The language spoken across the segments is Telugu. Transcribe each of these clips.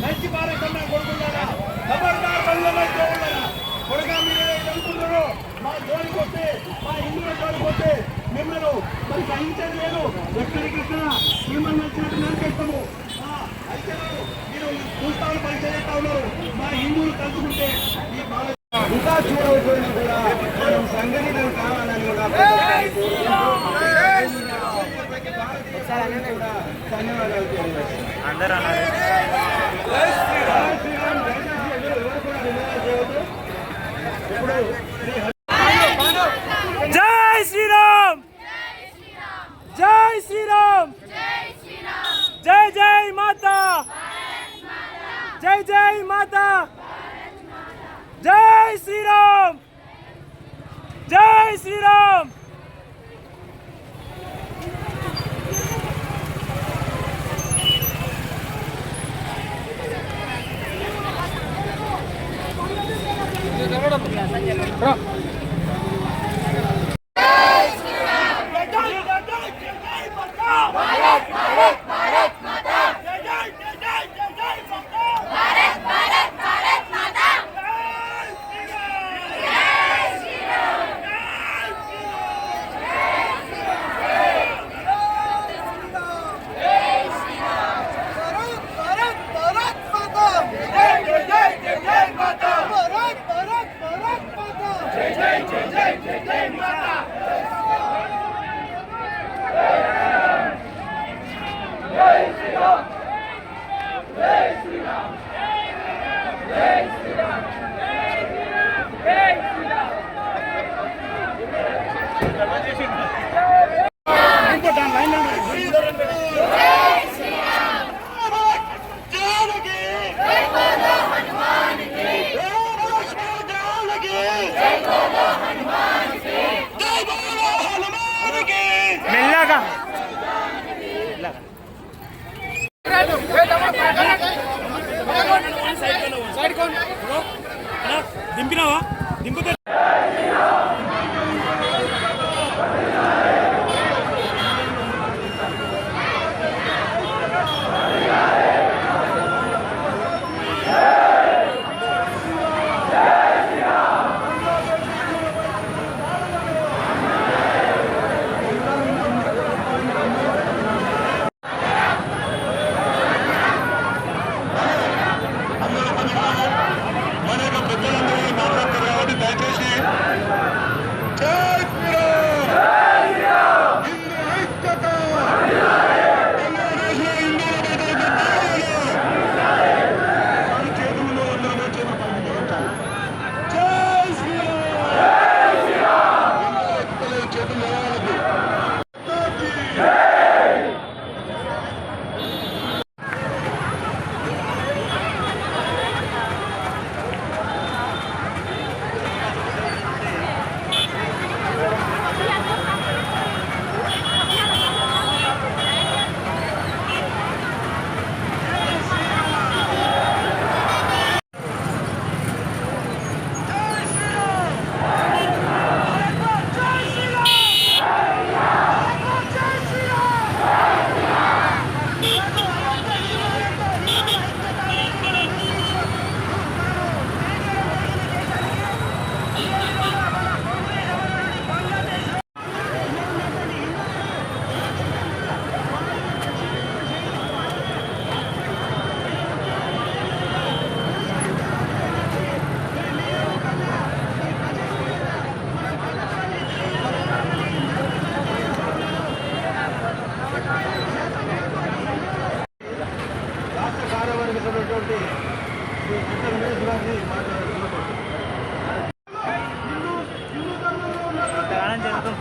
మంచి భారతన్న కొడుకున్నారా ఖబర్దార్ బండ్లతో ఉన్నారా కొడుగా మీరు అనుకుంటున్నారు మా జోలికి వస్తే మా హిందువుల జోలికి వస్తే మిమ్మల్ని మరి సహించేది లేదు ఎక్కడికక్కడ మిమ్మల్ని వచ్చినట్టు నరికేస్తాము అయితే మీరు చూస్తాను పనిచేస్తా ఉన్నారు మా హిందువులు కలుసుకుంటే ఈ భారత ఇంకా చూడవచ్చుని కూడా మనం సంఘటనలు కావాలని కూడా ధన్యవాదాలు. అందరూ అన్నారు. జై శ్రీరామ్, జై శ్రీరామ్, జై జై మాతా, జై జై మాతా, జై శ్రీరామ్, జై శ్రీరామ్. మెల్లగా దింపినావా? దింపుతా.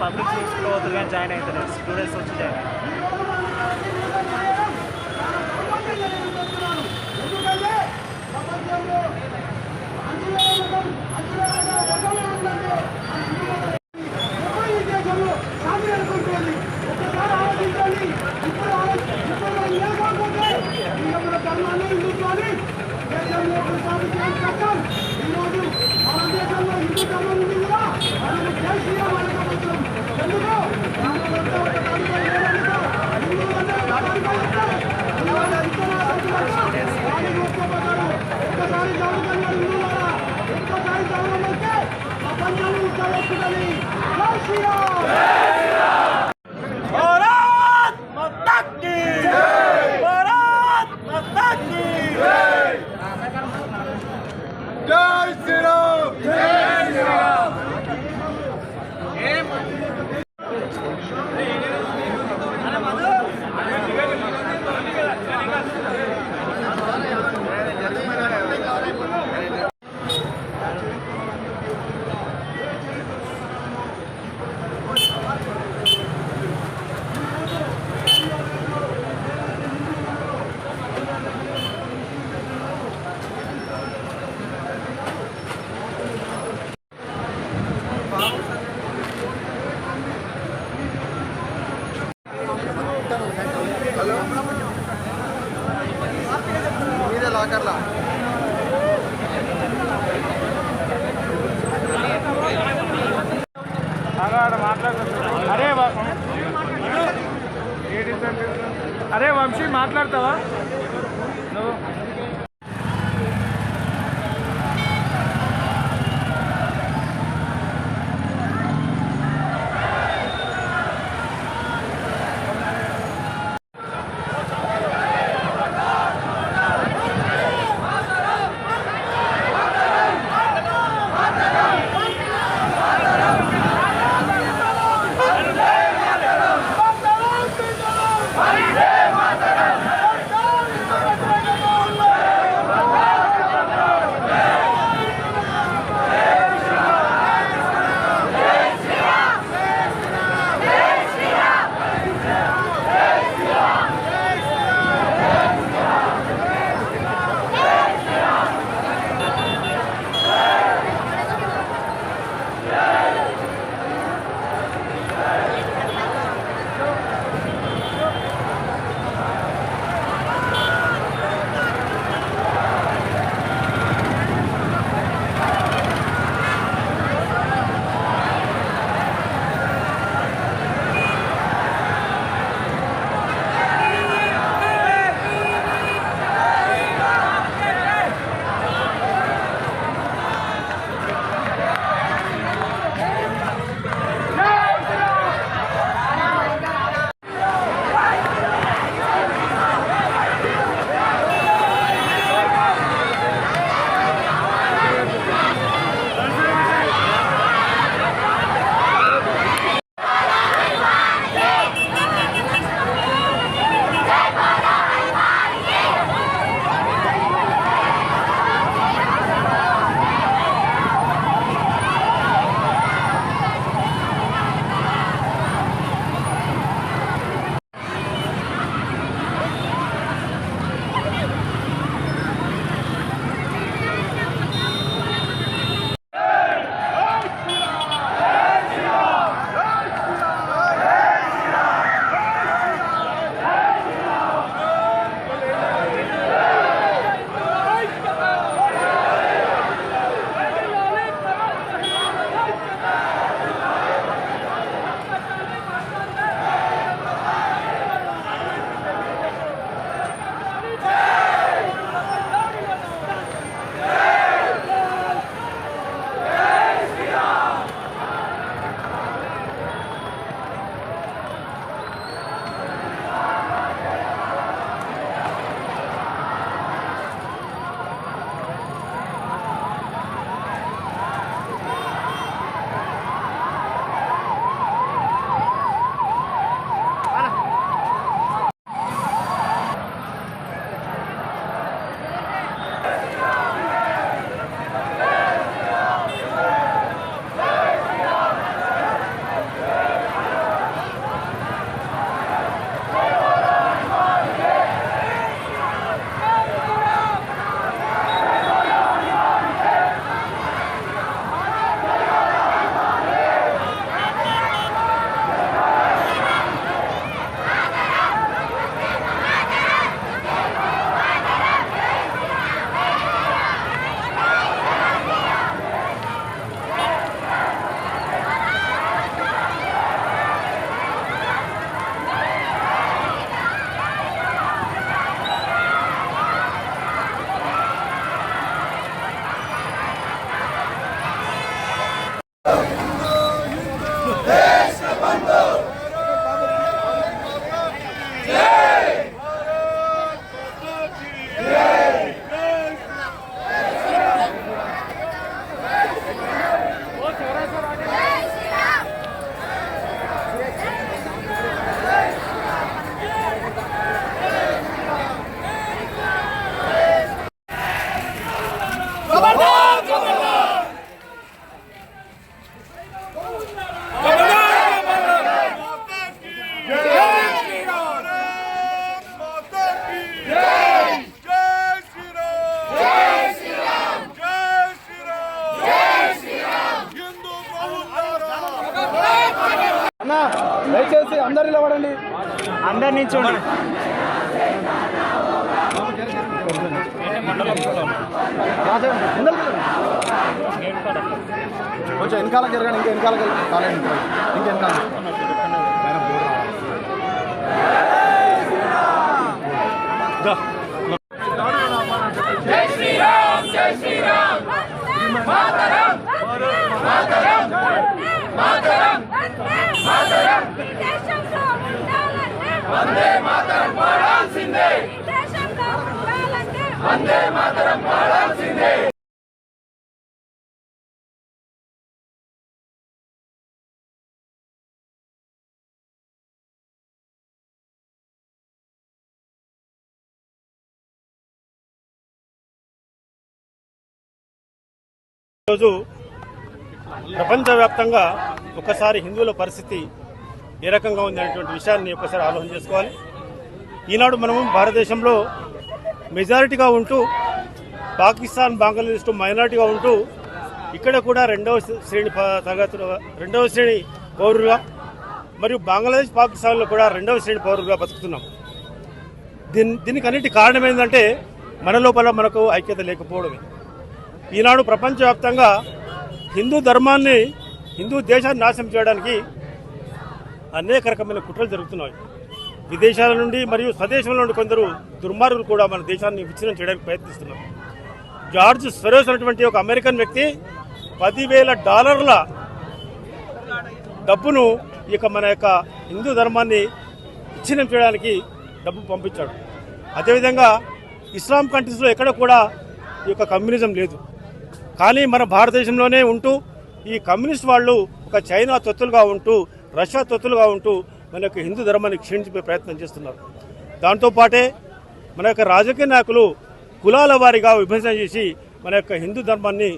పబ్లిక్ స్కూల్స్లో అవుతుంది కానీ జాయిన్ అవుతారు స్టూడెంట్స్ వచ్చి జాయిన్ ఎందుకు దాకర్లా అరే వంశీ మాట్లాడతావా నువ్వు? దయచేసి అందరు నిలబడండి. అందరి నుంచి కొంచెం వెనకాల జరగండి, ఇంకా వెనకాల కాలేదు, ఇంకా వెనకాల జై శ్రీరామ్ జై శ్రీరామ్ మాతరం మాతరం మాతరం మాతరం దేశంలో ఉండాలంటే వందే మాతరం పాడాల్సిందే దేశంలో ఉండాలంటే వందే మాతరం పాడాల్సిందే ఈరోజు ప్రపంచవ్యాప్తంగా ఒకసారి హిందువుల పరిస్థితి ఏ రకంగా ఉంది అనేటువంటి విషయాన్ని ఒకసారి ఆలోచన చేసుకోవాలి. ఈనాడు మనము భారతదేశంలో మెజారిటీగా ఉంటూ పాకిస్తాన్, బంగ్లాదేశ్ మైనారిటీగా ఉంటూ ఇక్కడ కూడా రెండవ శ్రేణి పౌరులుగా మరియు బంగ్లాదేశ్, పాకిస్తాన్లో కూడా రెండవ శ్రేణి పౌరులుగా బతుకుతున్నాం. దీనికి అన్నిటి కారణం ఏంటంటే మన లోపల మనకు ఐక్యత లేకపోవడమే. ఈనాడు ప్రపంచవ్యాప్తంగా హిందూ ధర్మాన్ని, హిందూ దేశాన్ని నాశనం చేయడానికి అనేక రకమైన కుట్రలు జరుగుతున్నాయి. విదేశాల నుండి మరియు స్వదేశంలో నుండి కొందరు దుర్మార్గులు కూడా మన దేశాన్ని విచ్ఛిన్నం చేయడానికి ప్రయత్నిస్తున్నారు. జార్జ్ సొరోస్ అనేటువంటి ఒక అమెరికన్ వ్యక్తి $10,000 డబ్బును మన యొక్క హిందూ ధర్మాన్ని విచ్ఛిన్నం చేయడానికి డబ్బు పంపించాడు. అదేవిధంగా ఇస్లాం కంట్రీస్లో ఎక్కడ కూడా ఈ యొక్క కమ్యూనిజం లేదు. కానీ మన భారతదేశంలోనే ఉంటూ ఈ కమ్యూనిస్ట్ వాళ్ళు ఒక చైనా తొత్తులుగా ఉంటూ, రష్యా తొత్తులుగా ఉంటూ మన యొక్క హిందూ ధర్మాన్ని క్షీణించే ప్రయత్నం చేస్తున్నారు. దాంతోపాటే మన యొక్క రాజకీయ నాయకులు కులాల వారీగా విభజన చేసి మన యొక్క హిందూ ధర్మాన్ని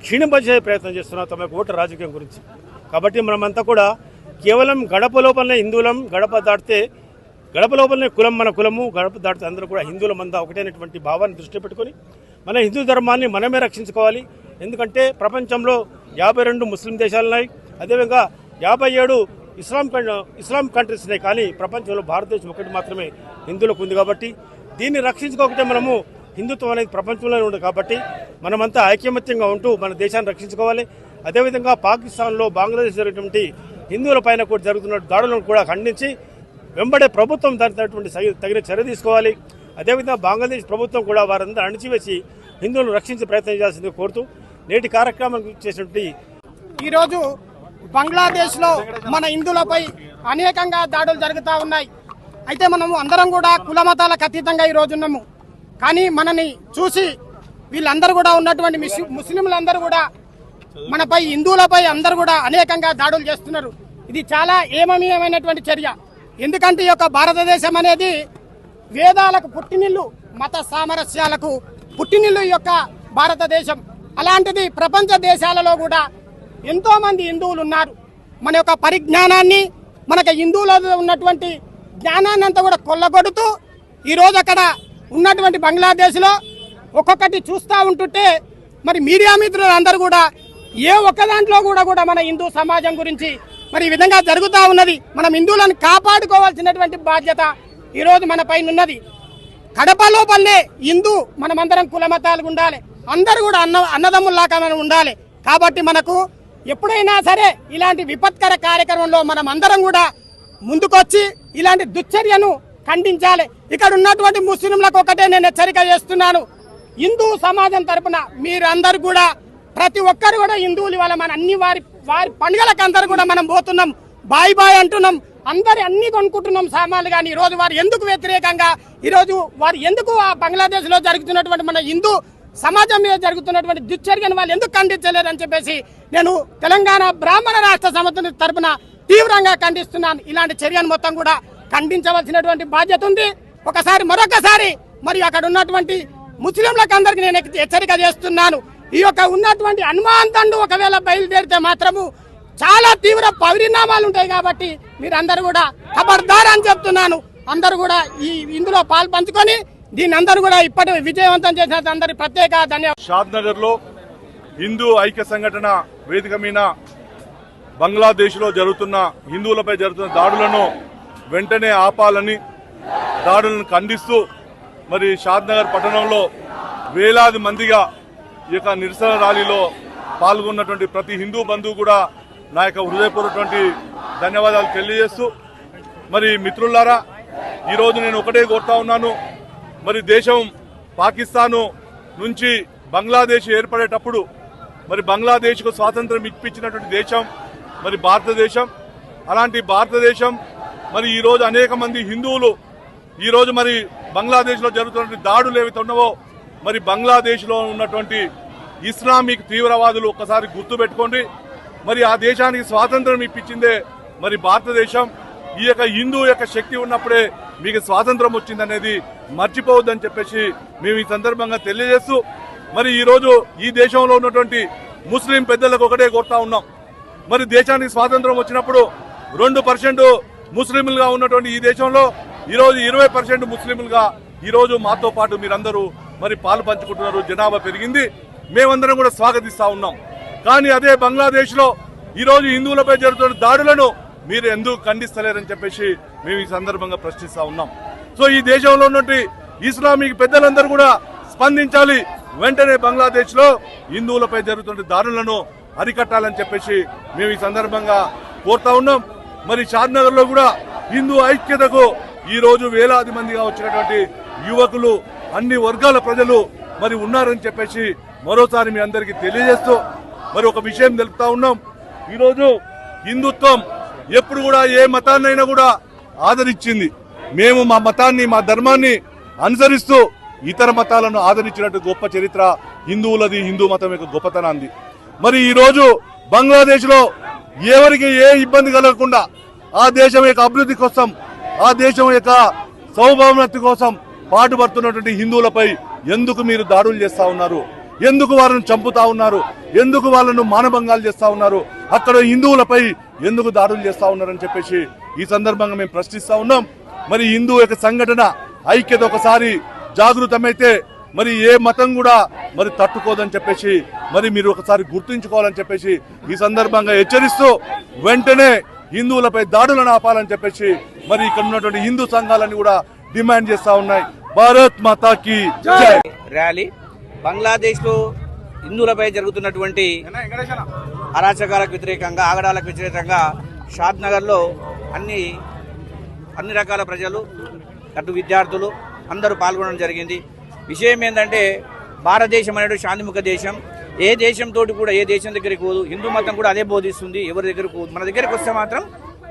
క్షీణింపజేసే ప్రయత్నం చేస్తున్నారు తమ యొక్క ఓటు రాజకీయం గురించి. కాబట్టి మనమంతా కూడా కేవలం గడప లోపలనే హిందువులం, గడప దాటితే గడప లోపలనే కులం మన కులము, గడప దాటితే అందరూ కూడా హిందువులమంతా ఒకటైనటువంటి భావాన్ని దృష్టి పెట్టుకొని మన హిందూ ధర్మాన్ని మనమే రక్షించుకోవాలి. ఎందుకంటే ప్రపంచంలో 52 ముస్లిం దేశాలున్నాయి, అదేవిధంగా 57 ఇస్లాం కంట్రీస్ ఉన్నాయి. కానీ ప్రపంచంలో భారతదేశం ఒకటి మాత్రమే హిందువులకు ఉంది. కాబట్టి దీన్ని రక్షించుకోకపోతే మనము హిందుత్వం అనేది ప్రపంచంలోనే ఉంది. కాబట్టి మనమంతా ఐకమత్యంగా ఉంటూ మన దేశాన్ని రక్షించుకోవాలి. అదేవిధంగా పాకిస్తాన్లో, బంగ్లాదేశ్ జరిగినటువంటి హిందువుల పైన కూడా జరుగుతున్న దాడులను కూడా ఖండించి వెంబడే ప్రభుత్వం దానికి తగిన చర్య తీసుకోవాలి. అదేవిధంగా బంగ్లాదేశ్ ప్రభుత్వం కూడా వారందరూ అణిచివేసి హిందువులను రక్షించే ప్రయత్నం చేయాల్సింది కోరుతూ నేటి కార్యక్రమం చేసినటువంటి ఈరోజు బంగ్లాదేశ్లో మన హిందువులపై అనేకంగా దాడులు జరుగుతూ ఉన్నాయి. అయితే మనము అందరం కూడా కుల మతాలకు అతీతంగా ఈరోజు ఉన్నాము. కానీ మనని చూసి వీళ్ళందరూ కూడా ఉన్నటువంటి ముస్లింలందరూ కూడా మనపై, హిందువులపై అందరూ కూడా అనేకంగా దాడులు చేస్తున్నారు. ఇది చాలా ఏమనీయమైనటువంటి చర్య. ఎందుకంటే ఈ యొక్క భారతదేశం అనేది వేదాలకు పుట్టినిల్లు, మత సామరస్యాలకు పుట్టినిల్లు ఈ యొక్క భారతదేశం. అలాంటిది ప్రపంచ దేశాలలో కూడా ఎంతో మంది హిందువులు ఉన్నారు. మన యొక్క పరిజ్ఞానాన్ని, మనకు హిందువులలో ఉన్నటువంటి జ్ఞానాన్ని అంతా కూడా కొల్లగొడుతూ ఈరోజు అక్కడ ఉన్నటువంటి బంగ్లాదేశ్లో ఒక్కొక్కటి చూస్తూ ఉంటుంటే మరి మీడియా మిత్రులందరూ కూడా ఏ ఒక్క దాంట్లో కూడా మన హిందూ సమాజం గురించి మరి ఈ విధంగా జరుగుతూ ఉన్నది. మనం హిందువులను కాపాడుకోవాల్సినటువంటి బాధ్యత ఈరోజు మన పైన ఉన్నది. కడప లోపలనే హిందూ మనమందరం కులమతాలు ఉండాలి, అందరూ కూడా అన్నదమ్ముల్లాగా మనం ఉండాలి. కాబట్టి మనకు ఎప్పుడైనా సరే ఇలాంటి విపత్కర కార్యక్రమంలో మనం అందరం కూడా ముందుకొచ్చి ఇలాంటి దుశ్చర్యను ఖండించాలి. ఇక్కడ ఉన్నటువంటి ముస్లింలకు ఒకటే నేను హెచ్చరిక చేస్తున్నాను. హిందూ సమాజం తరపున మీరందరూ కూడా, ప్రతి ఒక్కరు కూడా హిందువులు ఇవాళ మన అన్ని వారి పండుగలకు అందరూ కూడా మనం పోతున్నాం, బాయ్ బాయ్ అంటున్నాం, అందరి అన్ని కొనుక్కుంటున్నాం సామాన్లు. కానీ ఈరోజు వారు ఎందుకు వ్యతిరేకంగా, ఈరోజు వారు ఎందుకు ఆ బంగ్లాదేశ్ లో జరుగుతున్నటువంటి మన హిందూ సమాజం మీద జరుగుతున్నటువంటి దుశ్చర్యను వాళ్ళు ఎందుకు ఖండించలేదని చెప్పేసి నేను తెలంగాణ బ్రాహ్మణ రాష్ట్ర సమితి తరపున తీవ్రంగా ఖండిస్తున్నాను. ఇలాంటి చర్యను మొత్తం కూడా ఖండించవలసినటువంటి బాధ్యత ఉంది. మరొకసారి మరి అక్కడ ఉన్నటువంటి ముస్లింలకు అందరికీ నేను హెచ్చరిక చేస్తున్నాను. ఈ యొక్క ఉన్నటువంటి హనుమాన్ తండు ఒకవేళ బయలుదేరితే మాత్రము చాలా తీవ్ర పరిణామాలు ఉంటాయి. కాబట్టి మీరందరూ కూడా ఖబర్దార్ అని చెప్తున్నాను. అందరూ కూడా ఇందులో పాలు పంచుకొని దీన్ని అందరూ కూడా ఇప్పటి విజయవంతం చేసిన అందరికి ప్రత్యేక ధన్యవాదాలు. షాద్ నగర్ లో హిందూ ఐక్య సంఘటన వేదిక మీద బంగ్లాదేశ్ లో జరుగుతున్న హిందువులపై జరుగుతున్న దాడులను వెంటనే ఆపాలని, దాడులను ఖండిస్తూ మరి షాద్ నగర్ పట్టణంలో వేలాది మందిగా ఈ యొక్క నిరసన ర్యాలీలో పాల్గొన్నటువంటి ప్రతి హిందూ బంధువు కూడా నా యొక్క హృదయపూర్వకటువంటి ధన్యవాదాలు తెలియజేస్తూ, మరి మిత్రులారా, ఈరోజు నేను ఒకటే కోరుతా ఉన్నాను. మరి దేశం పాకిస్తాను నుంచి బంగ్లాదేశ్ ఏర్పడేటప్పుడు మరి బంగ్లాదేశ్కు స్వాతంత్రం ఇప్పించినటువంటి దేశం మరి భారతదేశం. అలాంటి భారతదేశం మరి ఈరోజు అనేక మంది హిందువులు ఈరోజు మరి బంగ్లాదేశ్లో జరుగుతున్నటువంటి దాడులు ఏవైతే ఉన్నావో మరి బంగ్లాదేశ్లో ఉన్నటువంటి ఇస్లామిక్ తీవ్రవాదులు ఒక్కసారి గుర్తుపెట్టుకోండి. మరి ఆ దేశానికి స్వాతంత్రం ఇప్పించిందే మరి భారతదేశం. ఈ యొక్క హిందూ యొక్క శక్తి ఉన్నప్పుడే మీకు స్వాతంత్రం వచ్చిందనేది మర్చిపోవద్దని చెప్పేసి మేము ఈ సందర్భంగా తెలియజేస్తూ, మరి ఈరోజు ఈ దేశంలో ఉన్నటువంటి ముస్లిం పెద్దలకు ఒకటే కోరుతా ఉన్నాం. మరి దేశానికి స్వాతంత్రం వచ్చినప్పుడు 2% ముస్లింలుగా ఉన్నటువంటి ఈ దేశంలో ఈరోజు 20% ముస్లింలుగా ఈరోజు మాతో పాటు మీరందరూ మరి పాలు పంచుకుంటున్నారు. జనాభా పెరిగింది, మేమందరం కూడా స్వాగతిస్తా ఉన్నాం. కానీ అదే బంగ్లాదేశ్ లో ఈరోజు హిందువులపై జరుగుతున్న దాడులను మీరు ఎందుకు ఖండిస్తలేరని చెప్పేసి మేము ఈ సందర్భంగా ప్రశ్నిస్తా ఉన్నాం. సో ఈ దేశంలో ఉన్నటువంటి ఇస్లామిక్ పెద్దలందరూ కూడా స్పందించాలి. వెంటనే బంగ్లాదేశ్ లో హిందువులపై జరుగుతున్న దాడులను అరికట్టాలని చెప్పేసి మేము ఈ సందర్భంగా కోరుతా ఉన్నాం. మరి షాద్నగర్ లో కూడా హిందూ ఐక్యతకు ఈ రోజు వేలాది మందిగా వచ్చినటువంటి యువకులు, అన్ని వర్గాల ప్రజలు మరి ఉన్నారని చెప్పేసి మరోసారి మీ అందరికీ తెలియజేస్తూ మరి ఒక విషయం తెలుపుతా ఉన్నాం. ఈరోజు హిందుత్వం ఎప్పుడు కూడా ఏ మతాన్నైనా కూడా ఆదరించింది. మేము మా మతాన్ని, మా ధర్మాన్ని అనుసరిస్తూ ఇతర మతాలను ఆదరించినట్టు గొప్ప చరిత్ర హిందువులది, హిందూ మతం యొక్క గొప్పతనాన్ని. మరి ఈ రోజు బంగ్లాదేశ్ లో ఎవరికి ఏ ఇబ్బంది కలగకుండా ఆ దేశం యొక్క అభివృద్ధి కోసం, ఆ దేశం యొక్క సౌభావనత కోసం పాటుపడుతున్నటువంటి హిందువులపై ఎందుకు మీరు దాడులు చేస్తా ఉన్నారు? ఎందుకు వాళ్ళను చంపుతా ఉన్నారు? ఎందుకు వాళ్ళను మానభంగాలు చేస్తా ఉన్నారు? అక్కడ హిందువులపై ఎందుకు దాడులు చేస్తా ఉన్నారని చెప్పేసి ఈ సందర్భంగా మేము ప్రశ్నిస్తా ఉన్నాం. మరి హిందూ యొక్క సంఘటన ఐక్యత ఒకసారి జాగృతమైతే మరి ఏ మతం కూడా మరి తట్టుకోదని చెప్పేసి మరి మీరు ఒకసారి గుర్తుంచుకోవాలని చెప్పేసి ఈ సందర్భంగా హెచ్చరిస్తూ వెంటనే హిందువులపై దాడులను ఆపాలని చెప్పేసి మరి ఇక్కడ ఉన్నటువంటి హిందూ సంఘాలన్నీ కూడా డిమాండ్ చేస్తా ఉన్నాయి. భారత్ మాతాకి జై. ర్యాలీ బంగ్లాదేశ్ లో హిందువులపై జరుగుతున్నటువంటి అరాచకాలకు వ్యతిరేకంగా, ఆగడాలకు వ్యతిరేకంగా షాద్ నగర్ లో అన్ని రకాల ప్రజలు, అటు విద్యార్థులు అందరూ పాల్గొనడం జరిగింది. విషయం ఏంటంటే భారతదేశం అనేది శాంతిముఖ దేశం. ఏ దేశంతో కూడా ఏ దేశం దగ్గరికి పోదు. హిందూ మతం కూడా అదే బోధిస్తుంది. ఎవరి దగ్గరకు పోదు, మన దగ్గరికి వస్తే మాత్రం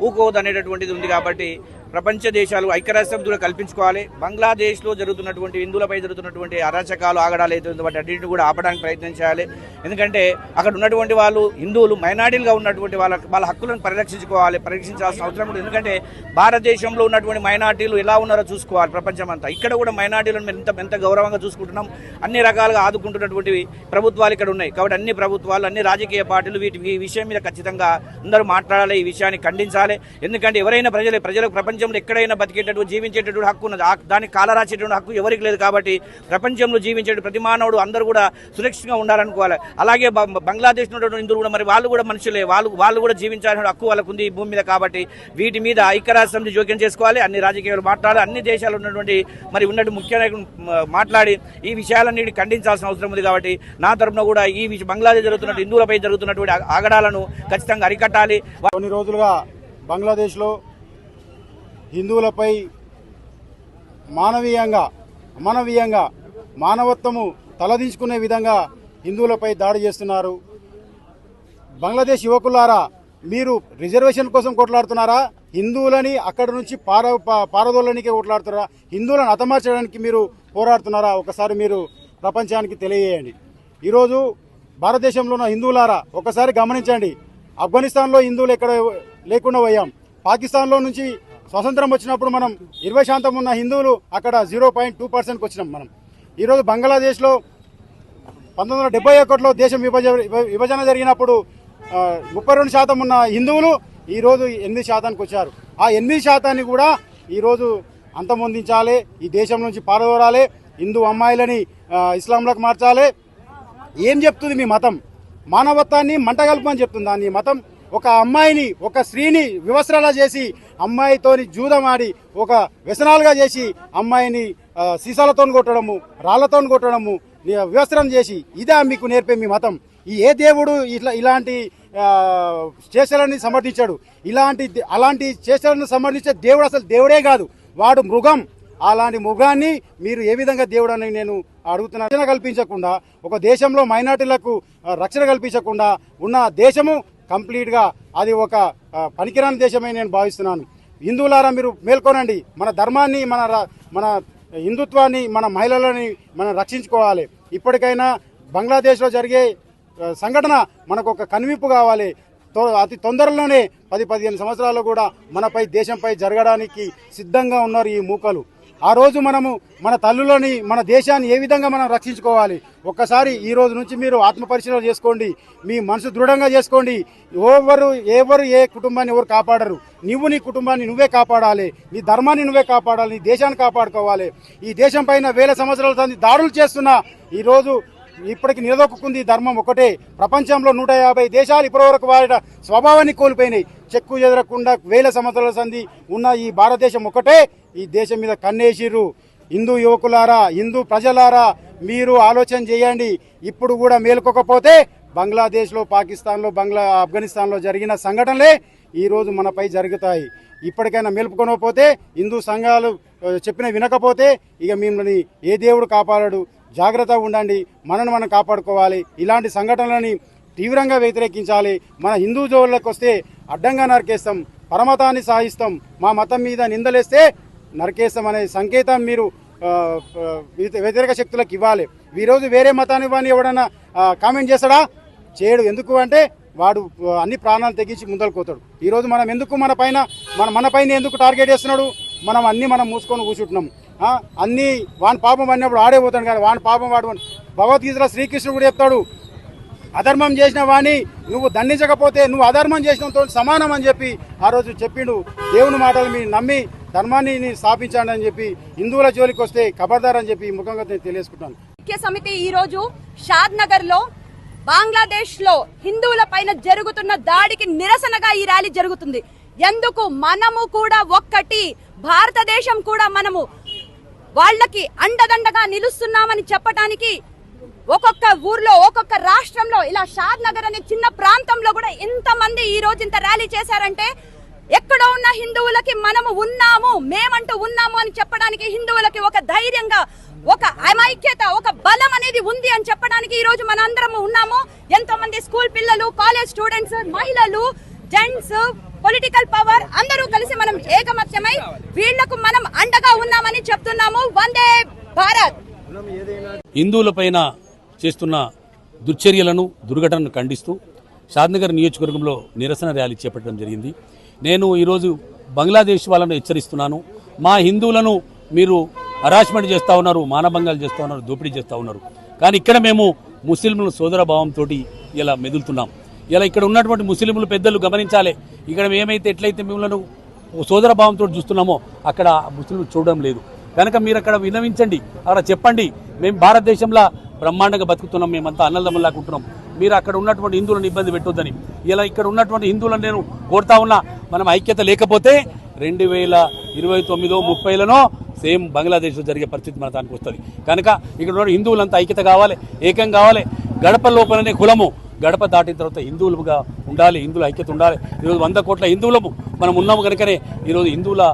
ఊకోవద్దు అనేటటువంటిది ఉంది. కాబట్టి ప్రపంచ దేశాలు ఐక్యరాష్ట్రసమితిలో కల్పించుకోవాలి. బంగ్లాదేశ్లో జరుగుతున్నటువంటి హిందువులపై జరుగుతున్నటువంటి అరాచకాలు, ఆగడాలు అయితే వాటి అన్నింటిని కూడా ఆపడానికి ప్రయత్నం చేయాలి. ఎందుకంటే అక్కడ ఉన్నటువంటి వాళ్ళు హిందువులు మైనారిటీలుగా ఉన్నటువంటి వాళ్ళ హక్కులను పరిరక్షించాల్సిన అవసరం ఉంది. ఎందుకంటే భారతదేశంలో ఉన్నటువంటి మైనారిటీలు ఎలా ఉన్నారో చూసుకోవాలి ప్రపంచం అంతా. ఇక్కడ కూడా మైనారిటీలను ఎంత గౌరవంగా చూసుకుంటున్నాం. అన్ని రకాలుగా ఆదుకుంటున్నటువంటి ప్రభుత్వాలు ఇక్కడ ఉన్నాయి. కాబట్టి అన్ని ప్రభుత్వాలు, అన్ని రాజకీయ పార్టీలు ఈ విషయం మీద ఖచ్చితంగా అందరూ మాట్లాడాలి, ఈ విషయాన్ని ఖండించాలి. ఎందుకంటే ఎవరైనా ప్రజలకు ప్రపంచంలో ఎక్కడైనా బతికేటటువంటి, జీవించేటటువంటి హక్కు ఉన్నది. దానికి కాలరాచేటువంటి హక్కు ఎవరికి లేదు. కాబట్టి ప్రపంచంలో జీవించే ప్రతి మానవుడు అందరూ కూడా సురక్షితంగా ఉండాలనుకోవాలి. అలాగే బంగ్లాదేశ్ ఉన్నటువంటి హిందువులు కూడా మరి వాళ్ళు కూడా మనుషులే, వాళ్ళు కూడా జీవించాలని హక్కు వాళ్ళకు ఉంది ఈ భూమి మీద. కాబట్టి వీటి మీద ఐక్యరాష్ట్రసమితి జోక్యం చేసుకోవాలి. అన్ని రాజకీయాలు మాట్లాడాలి. అన్ని దేశాలు ఉన్నటువంటి ముఖ్య నాయకులు మాట్లాడి ఈ విషయాలన్నిటి ఖండించాల్సిన అవసరం ఉంది. కాబట్టి నా తరఫున కూడా ఈ బంగ్లాదేశ్ జరుగుతున్న హిందువులపై జరుగుతున్నటువంటి ఆగడాలను ఖచ్చితంగా అరికట్టాలి. కొన్ని రోజులుగా బంగ్లాదేశ్లో హిందువులపై అమానవీయంగా మానవత్వము తలదించుకునే విధంగా హిందువులపై దాడి చేస్తున్నారు. బంగ్లాదేశ్ యువకులారా, మీరు రిజర్వేషన్ కోసం కొట్లాడుతున్నారా? హిందువులని అక్కడి నుంచి పారదోలనికే కొట్లాడుతున్నారా? హిందువులను హతమార్చడానికి మీరు పోరాడుతున్నారా? ఒకసారి మీరు ప్రపంచానికి తెలియజేయండి. ఈరోజు భారతదేశంలో ఉన్న హిందువులారా ఒకసారి గమనించండి. ఆఫ్ఘనిస్తాన్లో హిందువులు ఎక్కడ లేకుండా పోయాం. పాకిస్తాన్లో నుంచి స్వతంత్రం వచ్చినప్పుడు మనం 20% ఉన్న హిందువులు అక్కడ 0.2%కి వచ్చినాం మనం. ఈరోజు బంగ్లాదేశ్లో 1971లో దేశం విభజన జరిగినప్పుడు 32% ఉన్న హిందువులు ఈరోజు 8%కి వచ్చారు. ఆ 8%ని కూడా ఈరోజు అంతమొందించాలి. ఈ దేశం నుంచి పారదోరాలి. హిందూ అమ్మాయిలని ఇస్లాంలోకి మార్చాలి. ఏం చెప్తుంది మీ మతం? మానవత్వాన్ని మంటగల్పమని చెప్తుందా నీ మతం? ఒక అమ్మాయిని, ఒక స్త్రీని వివస్త్రాలా చేసి, అమ్మాయితోని జూదమాడి, ఒక వ్యసనాలుగా చేసి అమ్మాయిని సీసాలతో కొట్టడము, రాళ్లతో కొట్టడము, వ్యవస్థరం చేసి ఇదే మీకు నేర్పే మీ మతం. ఏ దేవుడు ఇలాంటి చేష్టలని సమర్థించాడు? అలాంటి చేష్టలను సమర్థించే దేవుడు అసలు దేవుడే కాదు, వాడు మృగం. అలాంటి మృగాన్ని మీరు ఏ విధంగా దేవుడు అని నేను అడుగుతున్నా. రక్షణ కల్పించకుండా, ఒక దేశంలో మైనార్టీలకు రక్షణ కల్పించకుండా ఉన్న దేశము కంప్లీట్గా అది ఒక పనికిరాని దేశమే నేను భావిస్తున్నాను. హిందువులారా మీరు మేల్కొనండి. మన ధర్మాన్ని, మన హిందుత్వాన్ని, మన మహిళలని మనం రక్షించుకోవాలి. ఇప్పటికైనా బంగ్లాదేశ్లో జరిగే సంఘటన మనకు ఒక కనువిప్పు కావాలి. అతి తొందరలోనే 10-15 సంవత్సరాలు కూడా మనపై దేశంపై జరగడానికి సిద్ధంగా ఉన్నారు ఈ మూకలు. ఆ రోజు మనము మన తల్లులని, మన దేశాన్ని ఏ విధంగా మనం రక్షించుకోవాలి? ఒక్కసారి ఈ రోజు నుంచి మీరు ఆత్మపరిశీలన చేసుకోండి, మీ మనసు దృఢంగా చేసుకోండి. ఎవరు ఏ కుటుంబాన్ని ఎవరు కాపాడరు. నువ్వు నీ కుటుంబాన్ని నువ్వే కాపాడాలి, నీ ధర్మాన్ని నువ్వే కాపాడాలి, నీ దేశాన్ని కాపాడుకోవాలి. ఈ దేశం పైన వేల సంవత్సరాల దాడులు చేస్తున్నా ఈరోజు ఇప్పటికి నిలదొక్కుంది ధర్మం ఒకటే. ప్రపంచంలో 150 దేశాలు ఇప్పటివరకు వారి స్వభావాన్ని కోల్పోయినాయి. చెక్కు చెదరకుండా వేల సంవత్సరాల సంధి ఉన్న ఈ భారతదేశం ఒకటే ఈ దేశం మీద కన్నేసిర్రు. హిందూ యువకులారా, హిందూ ప్రజలారా, మీరు ఆలోచన చేయండి. ఇప్పుడు కూడా మేలుకోకపోతే బంగ్లాదేశ్లో, పాకిస్తాన్లో, ఆఫ్ఘనిస్తాన్లో జరిగిన సంఘటనలే ఈరోజు మనపై జరుగుతాయి. ఇప్పటికైనా మేలుపుకొనకపోతే, హిందూ సంఘాలు చెప్పిన వినకపోతే ఇక మిమ్మల్ని ఏ దేవుడు కాపాడడు. జాగ్రత్తగా ఉండండి, మనను మనం కాపాడుకోవాలి. ఇలాంటి సంఘటనలని తీవ్రంగా వ్యతిరేకించాలి. మన హిందూ జోళ్ళకి వస్తే అడ్డంగా నరికేస్తాం, పరమతాన్ని సాగిస్తాం, మా మతం మీద నిందలేస్తే నరికేస్తాం అనే సంకేతం మీరు వ్యతిరేక శక్తులకు ఇవ్వాలి. ఈరోజు వేరే మతాన్ని ఇవ్వని ఎవడన్నా కామెంట్ చేస్తాడా? చేయడు. ఎందుకు అంటే వాడు అన్ని ప్రాణాలు తెగించి ముందలుకోతాడు. ఈరోజు మనం ఎందుకు మన పైన ఎందుకు టార్గెట్ చేస్తున్నాడు? మనం మూసుకొని కూర్చుంటున్నాం. అన్నీ వాని పాపం అన్నప్పుడు ఆడే పోతాడు కానీ వాని పాపం వాడు. భగవద్గీతలో శ్రీకృష్ణుడు కూడా చెప్తాడు, అధర్మం చేసిన వాణ్ణి నువ్వు దండించకపోతే నువ్వు అధర్మం చేసినంతో సమానం అని చెప్పి ఆ రోజు చెప్పిండు. దేవుని మాటలు మీరు నమ్మి ధర్మాన్ని స్థాపించండి అని చెప్పి హిందువుల జోలికి వస్తే ఖబర్దార్ అని చెప్పి ముఖంగా నేను తెలియజేసుకుంటాను. ఐక్య సమితి ఈ రోజు షాద్ నగర్ లో బంగ్లాదేశ్ లో హిందువుల పైన జరుగుతున్న దాడికి నిరసనగా ఈ ర్యాలీ జరుగుతుంది. ఎందుకు? మనము కూడా ఒక్కటి, భారతదేశం కూడా మనము వాళ్ళకి అండదండగా నిలుస్తున్నామని చెప్పడానికి ఒక్కొక్క ఊర్లో, ఒక్కొక్క రాష్ట్రంలో, ఇలా షాద్ నగర్ అనే చిన్న ప్రాంతంలో కూడా ఇంతమంది ఈ రోజు ఇంత ర్యాలీ చేశారంటే ఎక్కడో ఉన్న హిందువులకి మనము ఉన్నాము, మేమంటూ ఉన్నాము అని చెప్పడానికి, హిందువులకి ఒక ధైర్యంగా, ఒక ఐక్యత, ఒక బలం అనేది ఉంది అని చెప్పడానికి ఈ రోజు మన అందరము ఉన్నాము. ఎంతో మంది స్కూల్ పిల్లలు, కాలేజ్ స్టూడెంట్స్, మహిళలు, జెంట్స్, పొలిటికల్ పవర్ అందరూ కలిసి మనం ఏకమత్యమై వీళ్లకు మనం అండగా ఉన్నామని చెప్తున్నాము. వందే భారత్. హిందువులపైన చేస్తున్న దుశ్చర్యలను, దుర్ఘటనను ఖండిస్తూ షాద్నగర్ నియోజకవర్గంలో నిరసన ర్యాలీ చేపట్టడం జరిగింది. నేను ఈరోజు బంగ్లాదేశ్ వాళ్ళను హెచ్చరిస్తున్నాను. మా హిందువులను మీరు హరాస్మెంట్ చేస్తూ ఉన్నారు, మానభంగాలు చేస్తూ ఉన్నారు, దోపిడీ చేస్తూ ఉన్నారు. కానీ ఇక్కడ మేము ముస్లింల సోదర భావంతో ఇలా మెదులుతున్నాం. ఇలా ఇక్కడ ఉన్నటువంటి ముస్లింలు పెద్దలు గమనించాలి. ఇక్కడ మేమైతే ఎట్లయితే మిమ్మల్ని సోదర భావంతో చూస్తున్నామో అక్కడ ముస్లింలు చూడడం లేదు. కనుక మీరు అక్కడ విన్నవించండి, అక్కడ చెప్పండి, మేము భారతదేశంలో బ్రహ్మాండంగా బతుకుతున్నాం, మేమంతా అన్నదమ్ములాగా ఉంటున్నాం, మీరు అక్కడ ఉన్నటువంటి హిందువులను ఇబ్బంది పెట్టొద్దని. ఇలా ఇక్కడ ఉన్నటువంటి హిందువులను నేను కోరుతా ఉన్నా, మనం ఐక్యత లేకపోతే 2029, 30లలో సేమ్ బంగ్లాదేశ్లో జరిగే పరిస్థితి మన దానికి వస్తుంది. కనుక ఇక్కడ ఉన్న హిందువులంతా ఐక్యత కావాలి, ఏకం కావాలి. గడప లోపలనే కులము, గడప దాటిన తర్వాత హిందువులుగా ఉండాలి, హిందువుల ఐక్యత ఉండాలి. ఈరోజు 100 కోట్ల హిందువులము మనం ఉన్నాము కనుకనే ఈరోజు హిందువుల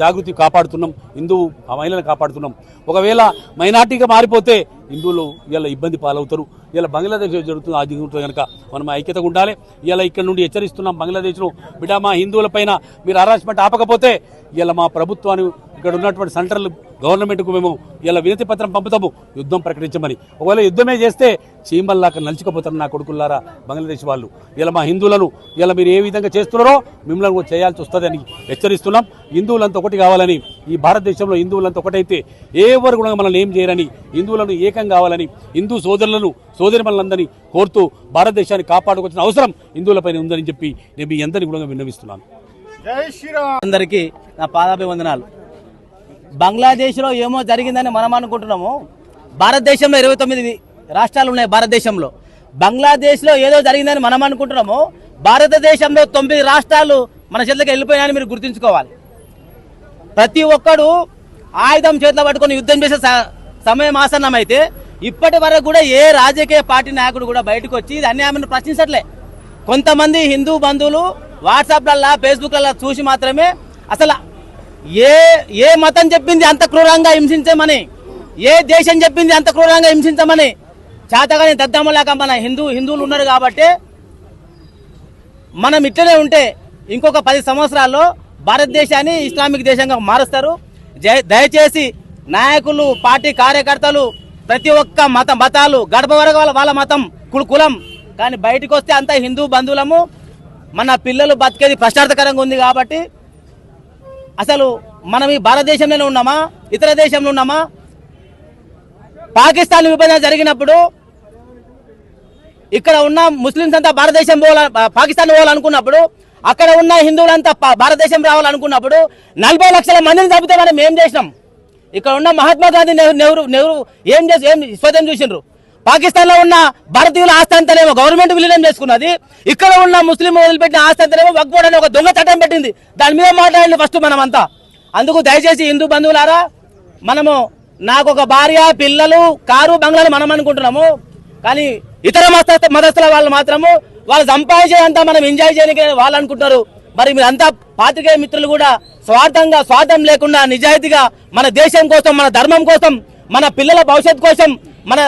జాగృతి కాపాడుతున్నాం, హిందూ మహిళలను కాపాడుతున్నాం. ఒకవేళ మైనార్టీగా మారిపోతే హిందువులు ఇలా ఇబ్బంది పాలవుతారు. ఇలా బంగ్లాదేశ్ జరుగుతుంది, అది జరుగుతుంది కనుక మనం ఐక్యతగా ఉండాలి. ఇలా ఇక్కడ నుండి హెచ్చరిస్తున్నాం బంగ్లాదేశ్లో, బిడ్డ మా హిందువుల పైన మీరు హరాస్మెంట్ ఆపకపోతే ఇలా మా ప్రభుత్వాన్ని, ఇక్కడ ఉన్నటువంటి సెంట్రల్ గవర్నమెంట్కు మేము ఇలా వినతి పత్రం పంపుతాము, యుద్ధం ప్రకటించమని. ఒకవేళ యుద్ధమే చేస్తే చీమల్లాక నలుచుకపోతారు నా కొడుకుల్లారా బంగ్లాదేశ్ వాళ్ళు. ఇలా మా హిందువులను ఇలా మీరు ఏ విధంగా చేస్తున్నారో మిమ్మల్ని చేయాల్సి వస్తుందని హెచ్చరిస్తున్నాం. హిందువులంతా ఒకటి కావాలని, ఈ భారతదేశంలో హిందువులంతా ఒకటైతే ఎవరు కూడా మనల్ని ఏం చేయరని, హిందువులను ఏకం కావాలని, హిందూ సోదరులను, సోదరిమణులందరినీ కోరుతూ భారతదేశాన్ని కాపాడుకోవాల్సిన అవసరం హిందువులపైన ఉందని చెప్పి నేను మీ అందరినీ కూడా విన్నవిస్తున్నాను. జై శ్రీరామ్. అందరికీ నా పాదాభివందనాలు. బంగ్లాదేశ్లో ఏమో జరిగిందని మనం అనుకుంటున్నాము. భారతదేశంలో 29 రాష్ట్రాలు ఉన్నాయి. భారతదేశంలో బంగ్లాదేశ్లో ఏదో జరిగిందని మనం అనుకుంటున్నాము. భారతదేశంలో 9 రాష్ట్రాలు మన చేతికి వెళ్ళిపోయినాయని మీరు గుర్తుంచుకోవాలి. ప్రతి ఒక్కడు ఆయుధం చేతిలో పట్టుకొని యుద్ధం చేసే సమయం ఆసన్నమైతే ఇప్పటి వరకు కూడా ఏ రాజకీయ పార్టీ నాయకుడు కూడా బయటకు వచ్చి ఇది అన్యాయాన్ని ప్రశ్నించట్లే. కొంతమంది హిందూ బంధువులు వాట్సాప్లల్లా ఫేస్బుక్లల్లా చూసి మాత్రమే అసలు ఏ మతం చెప్పింది అంత క్రూరంగా హింసించమని, ఏ దేశం చెప్పింది అంత క్రూరంగా హింసించమని చేతగాని దద్దమ్మలాగా మన హిందువులు ఉన్నారు. కాబట్టి మనం ఇట్లనే ఉంటే ఇంకొక 10 సంవత్సరాల్లో భారతదేశాన్ని ఇస్లామిక్ దేశంగా మారుస్తారు. దయచేసి నాయకులు, పార్టీ కార్యకర్తలు, ప్రతి ఒక్క మతాలు గడప వరకు వాళ్ళ మతం కులం, కానీ బయటకు వస్తే అంతా హిందూ బంధువులము. మన పిల్లలు బతికేది ప్రశ్నార్థకరంగా ఉంది. కాబట్టి అసలు మనం ఈ భారతదేశంలోనే ఉన్నామా, ఇతర దేశంలో ఉన్నామా? పాకిస్తాన్ విభజన జరిగినప్పుడు ఇక్కడ ఉన్న ముస్లింస్ అంతా భారతదేశం పాకిస్తాన్ పోవాలనుకున్నప్పుడు, అక్కడ ఉన్న హిందువులంతా భారతదేశం రావాలనుకున్నప్పుడు 40 లక్షల మందిని చంపితే మనం ఏం చేసినాం? ఇక్కడ ఉన్న మహాత్మా గాంధీ, నెహ్రూ ఏం స్వతం చూసిండ్రు? పాకిస్తాన్ లో ఉన్న భారతీయుల ఆస్తి అంతనేమో గవర్నమెంట్ విలీనం చేసుకున్నది. ఇక్కడ ఉన్న ముస్లిం వదిలిపెట్టిన ఆస్తి అంతనేమో వక్ఫ్ బోర్డు అని ఒక దొంగ చట్టం పెట్టింది. దాని మీద మాట్లాడండి ఫస్ట్ మనమంతా. అందుకు దయచేసి హిందూ బంధువులారా, మనము నాకు ఒక భార్య, పిల్లలు, కారు, బంగ్లాలు మనం అనుకుంటున్నాము. కానీ ఇతర మతస్థుల వాళ్ళు మాత్రము వాళ్ళు సంపాదించేదంతా మనం ఎంజాయ్ చేయడానికి వాళ్ళు అనుకుంటారు. మరి మీరంతా పాత్రికేయ మిత్రులు కూడా స్వార్థం లేకుండా నిజాయితీగా మన దేశం కోసం, మన ధర్మం కోసం, మన పిల్లల భవిష్యత్తు కోసం, మన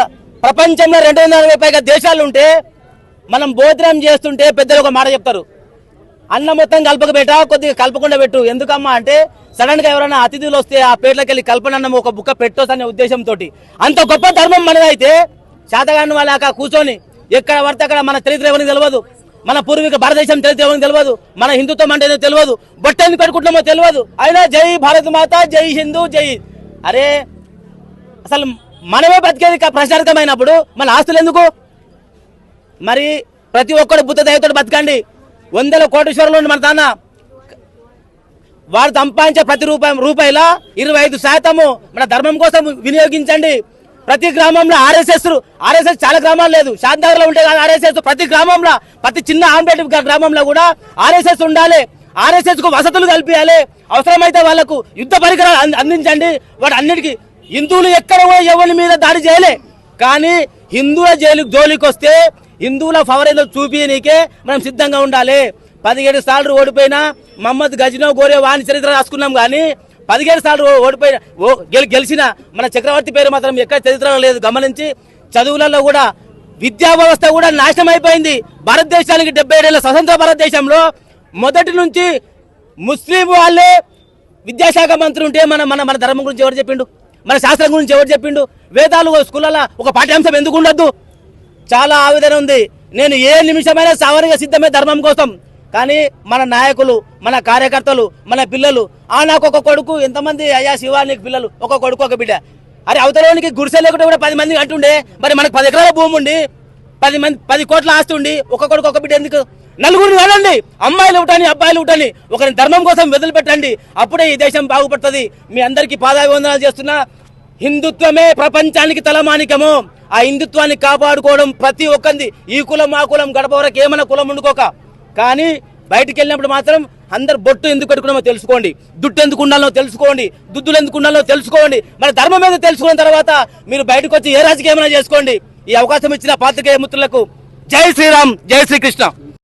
ప్రపంచంలో 240 పైగా దేశాలు ఉంటే మనం భోజనం చేస్తుంటే పెద్దలు ఒక మాట చెప్తారు, అన్నం మొత్తం కలపకబెట్ట, కొద్దిగా కలపకుండా పెట్టు. ఎందుకమ్మా అంటే సడన్ గా ఎవరైనా అతిథులు వస్తే ఆ పేట్లకి వెళ్ళి కల్పనన్నం ఒక బుక్క పెట్టొచ్చు అనే ఉద్దేశంతో. అంత గొప్ప ధర్మం మనదైతే శాతగాని వాళ్ళ కూర్చొని ఎక్కడ పడితే అక్కడ మన చరిత్ర ఎవరికి తెలియదు, మన పూర్వీక భారతదేశం చరిత్ర ఎవరికి తెలియదు, మన హిందుత్వం అంటే తెలియదు, బొట్టెందుకు కట్టుకుంటున్నామో తెలియదు. అయినా జై భారత్ మాత, జై హిందూ, జై. అరే అసలు మనమే బతికేది ప్రచారితమైనప్పుడు మన ఆస్తులు ఎందుకు? మరి ప్రతి ఒక్కరు బుద్ధ దయతో బతకండి. 100 కోటీశ్వరులు మన తాన వారు సంపాదించే ప్రతి రూపాయల 25% మన ధర్మం కోసం వినియోగించండి. ప్రతి గ్రామంలో ఆర్ఎస్ఎస్ చాలా గ్రామాలు లేదు, శాంతినగర్ లో ఉంటే కాదు ఆర్ఎస్ఎస్. ప్రతి గ్రామంలో, ప్రతి చిన్న ఆంబేట్ గ్రామంలో కూడా ఆర్ఎస్ఎస్ ఉండాలి. ఆర్ఎస్ఎస్ కు వసతులు కల్పించాలి. అవసరమైతే వాళ్లకు యుద్ధ పరికరాలు అందించండి. వాడు అన్నిటికీ హిందువులు ఎక్కడ ఎవరి మీద దాడి చేయలే, కానీ హిందువుల జోలికి వస్తే హిందువుల ఫవరేజ్ చూపించనీకే మనం సిద్ధంగా ఉండాలి. 17 సార్లు ఓడిపోయినా మహమ్మద్ గజనో గోరే వాని చరిత్ర రాసుకున్నాం, కానీ 17 సార్లు ఓడిపోయిన గెలిచిన మన చక్రవర్తి పేరు మాత్రం ఎక్కడ చరిత్రలో లేదు. గమనించి చదువులలో కూడా విద్యా వ్యవస్థ కూడా నాశనం అయిపోయింది. భారతదేశానికి 77 ఏళ్ల స్వతంత్ర భారతదేశంలో మొదటి నుంచి ముస్లిం వాళ్ళే విద్యాశాఖ మంత్రి ఉంటే మన ధర్మం గురించి ఎవరు చెప్పిండు? మన శాస్త్రం గురించి ఎవరు చెప్పిండు? వేదాలు స్కూళ్ళలో ఒక పాఠ్యాంశం ఎందుకు ఉండద్దు? చాలా ఆవేదన ఉంది. నేను ఏ నిమిషమైనా సావరిగా సిద్ధమే ధర్మం కోసం. కానీ మన నాయకులు, మన కార్యకర్తలు, మన పిల్లలు, నాకు ఒక కొడుకు, ఎంతమంది అయ్యా శివానికి పిల్లలు, ఒక కొడుకు ఒక బిడ్డ. అరే అవతలోనికి గుడిసె లేకుండా కూడా 10 మంది అంటుండే, మరి మనకు 10 ఎకరాల భూమి ఉండి 10 కోట్ల ఆస్తి ఉండి ఒక కొడుకు ఒక బిడ్డ ఎందుకు? నలుగురిని వెళ్ళండి, అమ్మాయిలు ఉంటాని అబ్బాయిలు ఉంటాని, ఒకరిని ధర్మం కోసం వదిలిపెట్టండి. అప్పుడే ఈ దేశం బాగుపడుతుంది. మీ అందరికీ పాదాభివందనాలు చేస్తున్నా. హిందుత్వమే ప్రపంచానికి తలమానికము. ఆ హిందుత్వాన్ని కాపాడుకోవడం ప్రతి ఒక్కరిది. ఈ కులం ఆ కులం గడప వరకు ఏమైనా కులం ఉండుకోక, కానీ బయటికి వెళ్ళినప్పుడు మాత్రం అందరు బొట్టు ఎందుకు పెట్టుకున్నామో తెలుసుకోండి, దుడ్డు ఎందుకు ఉండాలో తెలుసుకోండి, దుద్దులు ఎందుకు ఉండాలో తెలుసుకోండి. మన ధర్మం మీద తెలుసుకున్న తర్వాత మీరు బయటకు వచ్చి ఏ రాజకీయమైనా చేసుకోండి. ఈ అవకాశం ఇచ్చిన పాత్రికేయ మిత్రులకు జై శ్రీరామ్, జై శ్రీకృష్ణ.